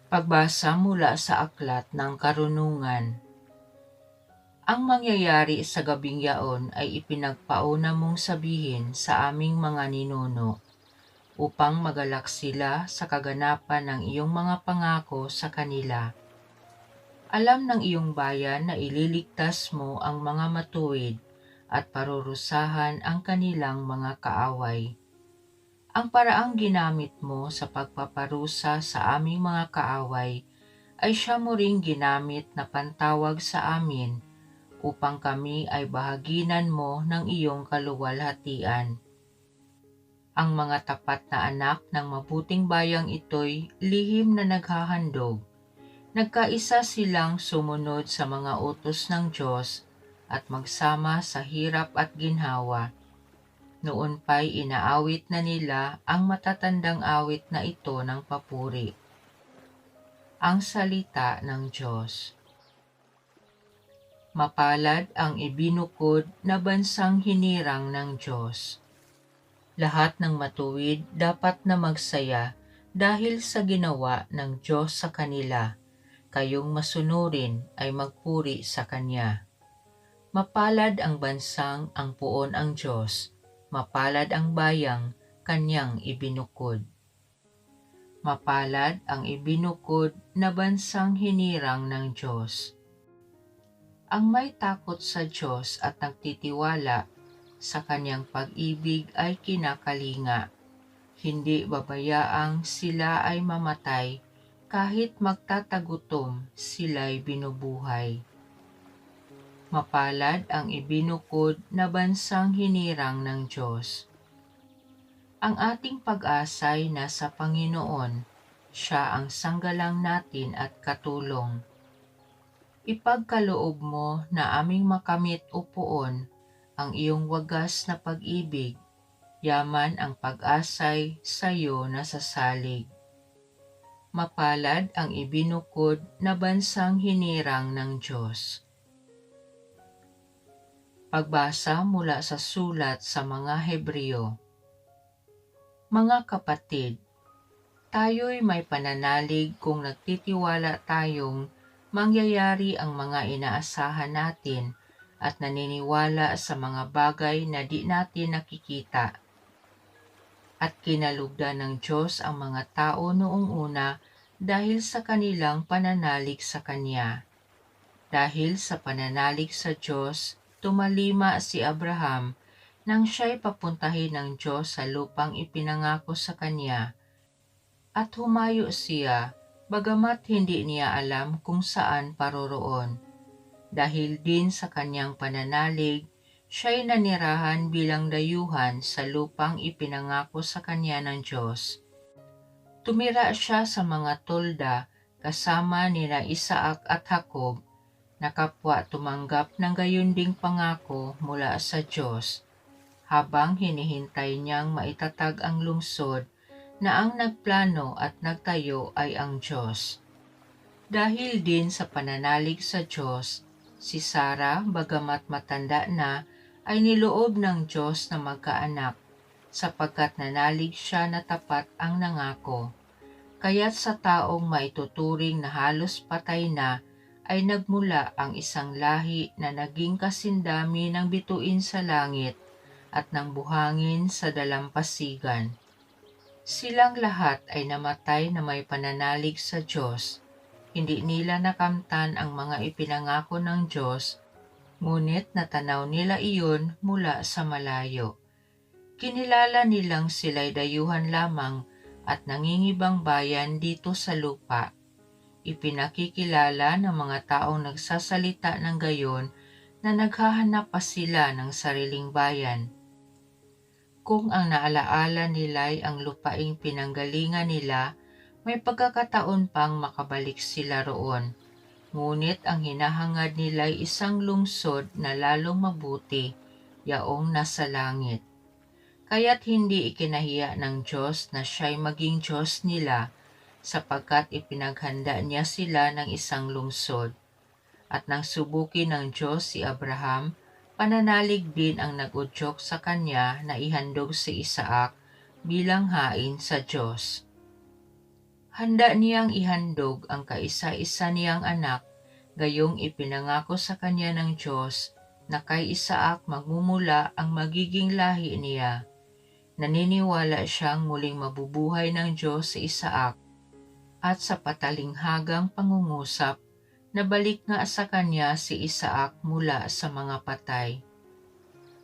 Pagbasa mula sa Aklat ng Karunungan. Ang mangyayari sa gabing yaon ay ipinagpauna mong sabihin sa aming mga ninuno, upang magalak sila sa kaganapan ng iyong mga pangako sa kanila. Alam ng iyong bayan na ililigtas mo ang mga matuwid at parurusahan ang kanilang mga kaaway. Ang paraang ginamit mo sa pagpaparusa sa aming mga kaaway ay siya mo ring ginamit na pantawag sa amin upang kami ay bahaginan mo ng iyong kaluwalhatian. Ang mga tapat na anak ng mabuting bayang ito'y lihim na naghahandog. Nagkaisa silang sumunod sa mga utos ng Diyos at magsama sa hirap at ginhawa. Noon pa'y inaawit na nila ang matatandang awit na ito ng papuri. Ang salita ng Diyos. Mapalad ang ibinukod na bansang hinirang ng Diyos. Lahat ng matuwid dapat na magsaya dahil sa ginawa ng Diyos sa kanila. Kayong masunurin ay magpuri sa Kanya. Mapalad ang bansang ang puon ang Diyos. Mapalad ang bayang Kanyang ibinukod. Mapalad ang ibinukod na bansang hinirang ng Diyos. Ang may takot sa Diyos at nagtitiwala sa Kanyang pag-ibig ay kinakalinga. Hindi babayaang sila ay mamatay, kahit magtatagutom sila'y binubuhay. Mapalad ang ibinukod na bansang hinirang ng Diyos. Ang ating pag-asa'y nasa Panginoon, Siya ang sanggalang natin at katulong. Ipagkaloob mo na aming makamit o puon ang iyong wagas na pag-ibig, yaman ang pag-asa'y sa iyo nasasalig. Mapalad ang ibinukod na bansang hinirang ng Diyos. Pagbasa mula sa sulat sa mga Hebreo. Mga kapatid, tayo'y may pananalig kung nagtitiwala tayong mangyayari ang mga inaasahan natin at naniniwala sa mga bagay na di natin nakikita. At kinalugdan ng Diyos ang mga tao noong una dahil sa kanilang pananalig sa Kanya. Dahil sa pananalig sa Diyos, tumalima si Abraham nang siya'y papuntahin ng Diyos sa lupang ipinangako sa kanya. At humayo siya, bagamat hindi niya alam kung saan paroroon. Dahil din sa kanyang pananalig, siya'y nanirahan bilang dayuhan sa lupang ipinangako sa kanya ng Diyos. Tumira siya sa mga tolda kasama nina Isaac at Jacob, na kapwa tumanggap ng gayon ding pangako mula sa Diyos, habang hinihintay niyang maitatag ang lungsod na ang nagplano at nagtayo ay ang Diyos. Dahil din sa pananalig sa Diyos, si Sarah, bagamat matanda na, ay niloob ng Diyos na magkaanak, sapagkat nanalig siya na tapat ang nangako. Kaya't sa taong maituturing na halos patay na, ay nagmula ang isang lahi na naging kasindami ng bituin sa langit at ng buhangin sa dalampasigan. Silang lahat ay namatay na may pananalig sa Diyos. Hindi nila nakamtan ang mga ipinangako ng Diyos, ngunit natanaw nila iyon mula sa malayo. Kinilala nilang sila'y dayuhan lamang at nangingibang bayan dito sa lupa. Ipinakikilala ng mga taong nagsasalita ng gayon na naghahanap pa sila ng sariling bayan. Kung ang naalaala nila'y ang lupaing pinanggalingan nila, may pagkakataon pang makabalik sila roon. Ngunit ang hinahangad nila'y isang lungsod na lalong mabuti, yaong nasa langit. Kaya't hindi ikinahiya ng Diyos na siya'y maging Diyos nila, sapagkat ipinaghanda niya sila ng isang lungsod. At nang subukin ng Diyos si Abraham, pananalig din ang nag-udyok sa kanya na ihandog si Isaac bilang hain sa Diyos. Handa niyang ihandog ang kaisa-isa niyang anak, gayong ipinangako sa kanya ng Diyos na kay Isaac magmumula ang magiging lahi niya. Naniniwala siyang muling mabubuhay ng Diyos si Isaac at sa patalinghagang pangungusap, nabalik nga sa kanya si Isaac mula sa mga patay.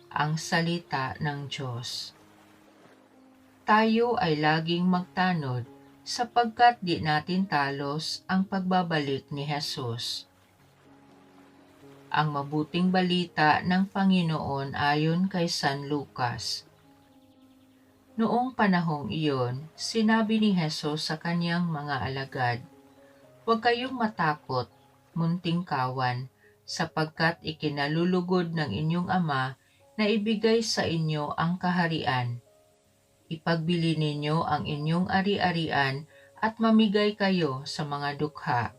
Ang salita ng Diyos. Tayo ay laging magtanod sapagkat di natin talos ang pagbabalik ni Jesus. Ang mabuting balita ng Panginoon ayon kay San Lucas. Noong panahong iyon, sinabi ni Jesus sa kanyang mga alagad, "Huwag kayong matakot, munting kawan, sapagkat ikinalulugod ng inyong Ama na ibigay sa inyo ang kaharian. Ipagbili ninyo ang inyong ari-arian at mamigay kayo sa mga dukha.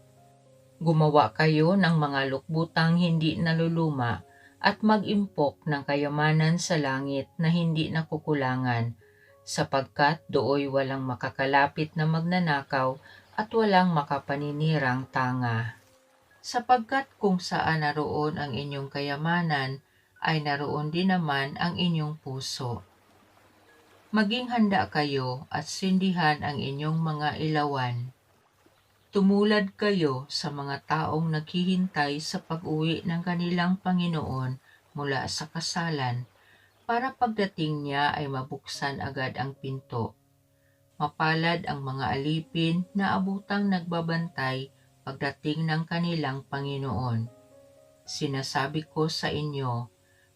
Gumawa kayo ng mga lukbutang hindi naluluma at mag-impok ng kayamanan sa langit na hindi nakukulangan, sapagkat dooy walang makakalapit na magnanakaw at walang makapaninirang tanga. Sapagkat kung saan naroon ang inyong kayamanan, ay naroon din naman ang inyong puso. Maging handa kayo at sindihan ang inyong mga ilawan. Tumulad kayo sa mga taong naghihintay sa pag-uwi ng kanilang Panginoon mula sa kasalan, para pagdating niya ay mabuksan agad ang pinto. Mapalad ang mga alipin na abutang nagbabantay pagdating ng kanilang Panginoon. Sinasabi ko sa inyo,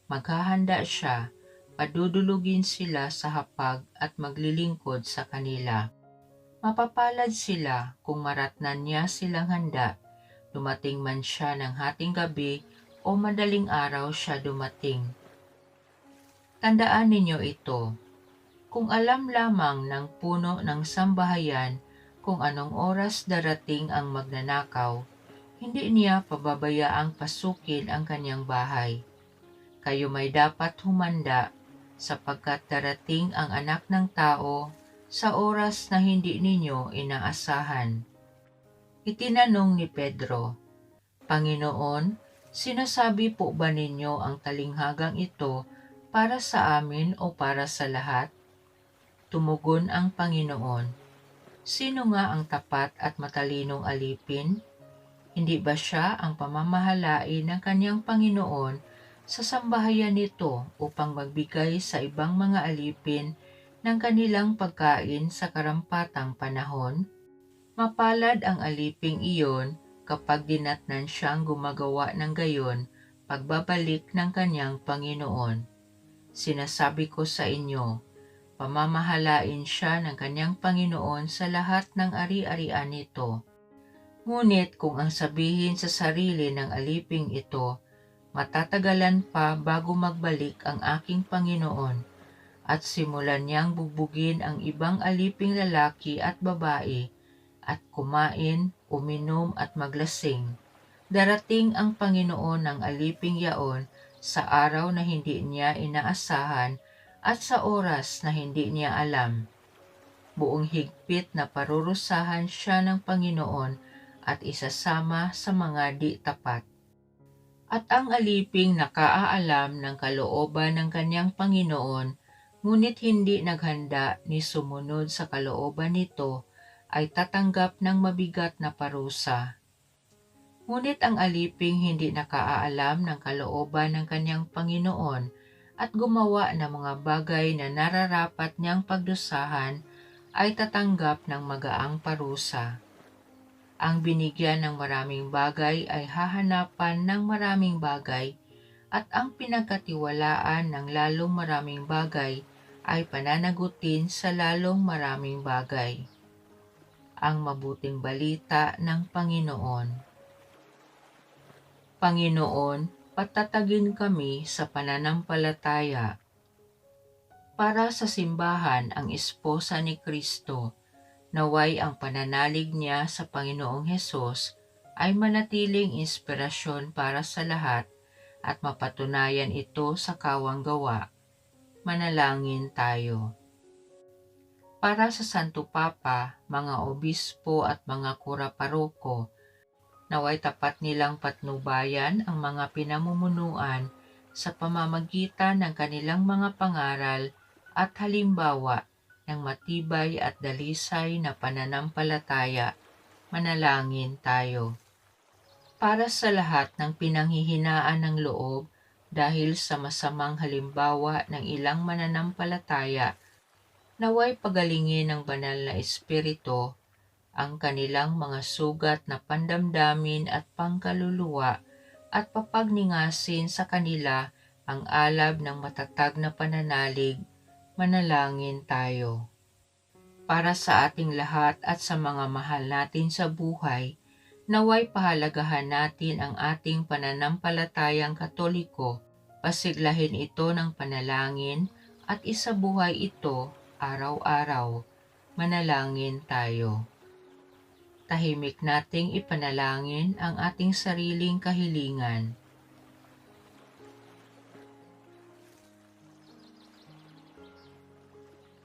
maghahanda siya, padudulugin sila sa hapag at maglilingkod sa kanila. Mapapalad sila kung maratnan niya silang handa, dumating man siya ng hating gabi o madaling araw siya dumating. Tandaan ninyo ito, kung alam lamang ng puno ng sambahayan kung anong oras darating ang magnanakaw, hindi niya pababayaang pasukin ang kanyang bahay. Kayo may dapat humanda, sapagkat darating ang Anak ng Tao sa oras na hindi ninyo inaasahan. Itinanong ni Pedro, "Panginoon, sinasabi po ba ninyo ang talinghagang ito para sa amin o para sa lahat?" Tumugon ang Panginoon, "Sino nga ang tapat at matalinong alipin? Hindi ba siya ang pamamahalain ng kanyang Panginoon sa sambahayan nito upang magbigay sa ibang mga alipin ng kanilang pagkain sa karampatang panahon? Mapalad ang aliping iyon kapag dinatnan siyang gumagawa ng gayon pagbabalik ng kanyang Panginoon. Sinasabi ko sa inyo, pamamahalain siya ng kanyang Panginoon sa lahat ng ari-arian nito. Ngunit kung ang sabihin sa sarili ng aliping ito, matatagalan pa bago magbalik ang aking Panginoon, at simulan niyang bugbugin ang ibang aliping lalaki at babae, at kumain, uminom at maglasing, darating ang Panginoon ng aliping yaon sa araw na hindi niya inaasahan at sa oras na hindi niya alam. Buong higpit na parurusahan siya ng Panginoon at isasama sa mga di tapat. At ang aliping nakaalam ng kalooban ng kanyang Panginoon, ngunit hindi naghanda ni sumunod sa kalooban nito, ay tatanggap ng mabigat na parusa. Ngunit ang aliping hindi nakaalam ng kalooban ng kanyang Panginoon at gumawa ng mga bagay na nararapat niyang pagdusahan, ay tatanggap ng magaang parusa. Ang binigyan ng maraming bagay ay hahanapan ng maraming bagay, at ang pinagkatiwalaan ng lalong maraming bagay ay pananagutin sa lalong maraming bagay. Ang mabuting balita ng Panginoon. Panginoon, patatagin kami sa pananampalataya. Para sa simbahan ang esposa ni Kristo, naway ang pananalig niya sa Panginoong Hesus ay manatiling inspirasyon para sa lahat at mapatunayan ito sa kawang gawa. Manalangin tayo. Para sa Santo Papa, mga obispo at mga kura paroko, naway tapat nilang patnubayan ang mga pinamumunuan sa pamamagitan ng kanilang mga pangaral at halimbawa ng matibay at dalisay na pananampalataya. Manalangin tayo. Para sa lahat ng pinanghihinaan ng loob dahil sa masamang halimbawa ng ilang mananampalataya, naway pagalingin ng banal na espiritu ang kanilang mga sugat na pandamdamin at pangkaluluwa at papagningasin sa kanila ang alab ng matatag na pananalig. Manalangin tayo. Para sa ating lahat at sa mga mahal natin sa buhay, naway pahalagahan natin ang ating pananampalatayang Katoliko, pasiglahin ito ng panalangin at isabuhay ito araw-araw. Manalangin tayo. Tahimik nating ipanalangin ang ating sariling kahilingan.